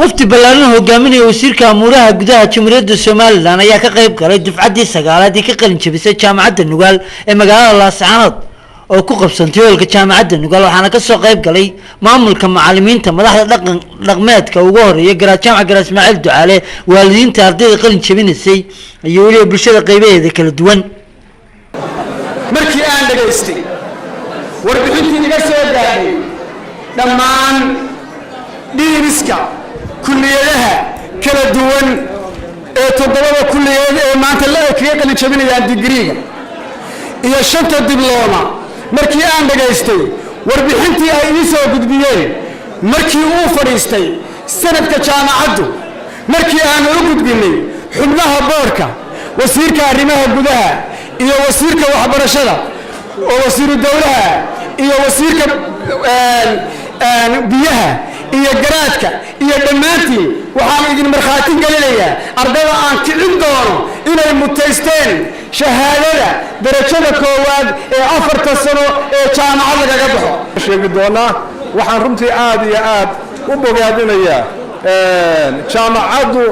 wafdi ballaaran hogaaminaya wasiirka amuraha gudaha Jamhuuriyadda Soomaaliland ayaa ka qayb galay dufcadii 9aad ee ka qalin jabisay jaamacadda Nugaal ee magaalada Laascaanood oo ku qabsantay hoolka jaamacadda Nugaal waxaana ka soo qayb galay maamulka macallimiinta madaxda dhaqameedka ugu horeeya jaamac Gaar Ismaaciil Ducaale waalidiinta ardayda qalin jabinaysay iyo waliba bulshada qaybaheeda kala duwan markii aan dhageystay warbixintii iga soo gaadhay dhammaan dhiiriska kulliyadaha kala duwan ee 7 kulliyad ee maanta la kaga qalin jabinayaan digriiga iyo 5 diblooma markii aan dhageystay warbixintii ay ii soo gudbiyeen markii uu fadhiistay sanadka jaamacaddu markii aan u gudbinay xubnaha boorka wasiirka arrimaha gudaha iyo wasiirka waxbarashada oo wasiiru dawlaha iyo wasiirka biyaha iyo garaadka iyo dhammaantiin waxaan idin marxaatin gelinayaa ardayda aan kicin doono inay mutaysteen shahaadada darajada koowaad ee 4 sano ee jaamacad laga baxo sheegi doona waxaan runtii aad iyo aad u bogaadinayaa jaamacaddu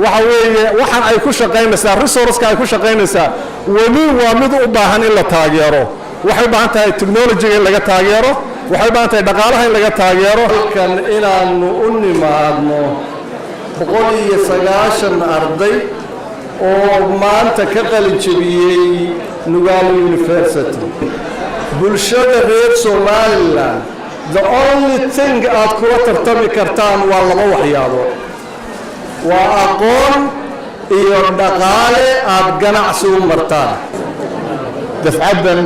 waxa weeye waxaan ay ku shaqeynaysaa resource-ka ay ku shaqeynaysaa wali waa mid u baahan in la taageero waxay u baahan tahay technology in laga taageero waxay baan tahay dhaqaalaha in laga taageero kan inaanu u nimaadno 190 arday oo maanta ka qalin jabiyay Nugaal University bulshada reer Somaliland the only thing aad kula tartami kartaan waa laba waxyaabo waa aqoon iyo dhaqaale aad ganacsi u martaan dafcadan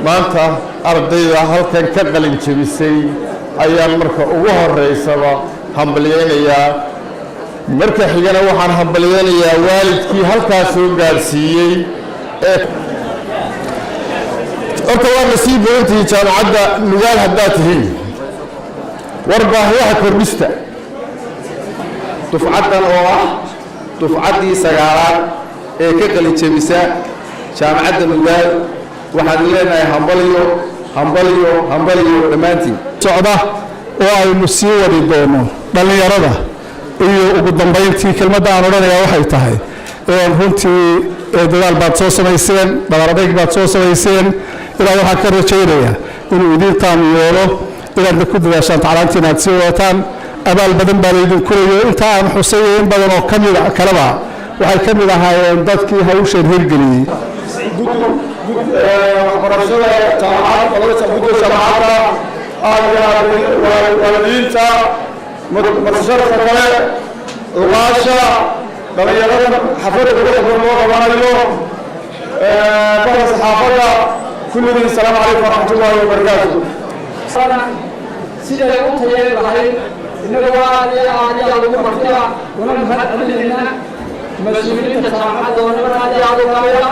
maanta ardayda halkan ka qalin jabisay ayaan marka ugu horeysaba hambalyeynaya marka xigana waxaan hambalyeynayaa waalidkii halkaas soo gaarsiiyay ee horta waa nasiib weyntii jaamacadda Nugaal haddaad tihiin warbaahiyaha kordhista dufcadan oo ah dufcadii 9aad ee ka qalin jabisa jaamacadda Nugaal waxaan leenahay hambalyo dhamaantiin socda oo aynu sii wadi doono dhalinyarada iyo ugu dambeyntii kelmadda aan odhanayaa waxay tahay runtii dadaal baad soo samayseen dhawaradayg baad soo samayseen ilaa waxaan ka rajaynayaa inuu idintaan yeelo inaad ku dadaashaan tacliinta inaad sii wadataan abaal badan baa idin kulayo inta aan xuseeyay in badan oo kamid kalaba waxay kamid ahaayeen dadkii hawshan hirgeliyay waxbarashada jaamacadda waalidiinta marshadka kale ugaasha dhalinyarada xafladda quruxda loo qabanayo bahda saxaafadda kulligiin salaamu calaykum waraxmatullaahi wabarakaatu siday u tayeen lahayd innaga aad ugu martiya una mahad celinaynaa mas-uuliyiinta jaamacadda oo naga aad u qabeeya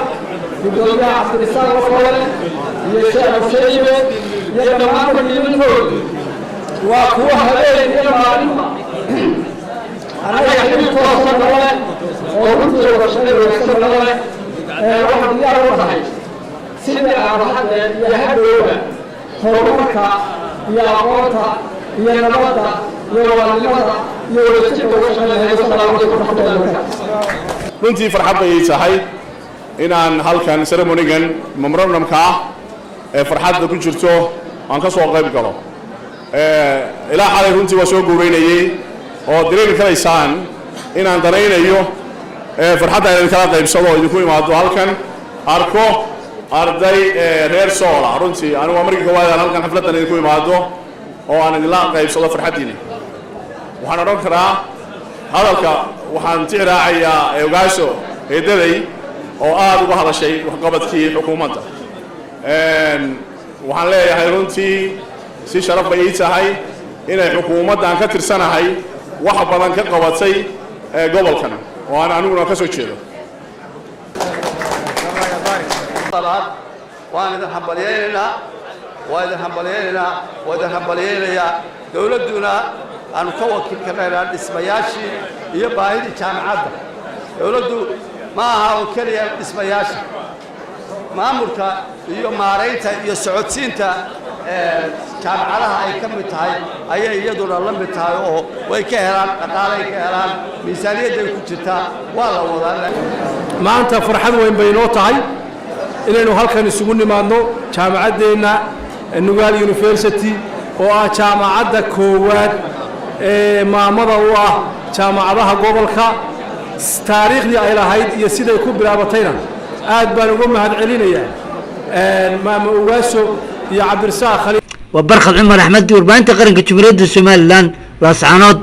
gudoomiyaha cabdirisaaq wafoole iyo sheekh Huseyne iyo dhammaan macallimiintood waa kuwa habeen iyo maalinba anaga xilkooda nole oo runtii warshada wanaagsan nole waxaan diyaar u tahay sida aad iyo hadhowga horumarka iyo aqoonta iyo nabadda iyo waalidnimada iyo wadajirka uga shaqeynayso. Salaamu calaykum waraxmatullaahi wabarakaatuh. runtii farxad bay tahay inaan halkan ceremony-gan memorandum-ka ee farxadda ku jirto aan ka soo qayb galo ilaa xalay runtii waa soo guureynayay oo dareemi karaysaan inaan danaynayo farxadda inaan kala qaybsado oo idinku imaado halkan arko arday reer Soola runtii anigu markii koowaad aan halkan xafladan idinku imaado oo aan idinla qaybsado farxadiina waxaan oran karaa hadalka waxaan tiraacayaa ogaasho eedaday oo aad uga hadashay waxqabadkii xukuumadda waxaan leeyahay runtii si sharaf bay tahay inay xukuumaddan ka tirsanahay wax badan ka qabatay gobolkan oo aan aniguna ka soo jeedo waan idin hambalyeynaa dowladduna aanu ka wakiil karnaynaa dhismayaashii iyo baahidii jaamacadda dowladdu ma aha oo keliya dhismayaasha maamulka iyo maaraynta iyo socodsiinta jaamacadaha ay ka mid tahay ayay iyaduna la mid tahay oo way ka helaan dhaqaalay ka helaan miisaaniyadday ku jirtaa waa la wadaa maanta farxad weyn bay noo tahay inaynu halkan isugu nimaadno jaamacaddeenna Nugaal University oo ah jaamacadda koowaad ee maamada u ah jaamacadaha gobolka taariikhdii ay lahayd iyo siday ku bilaabatayna aad baan uga mahadcelinayaa maama Ugaaso iyo Cabdirasaaq Khaliil وبرخد عمر أحمد وربانت قرن كجمهورية الصومال لان لاصعانات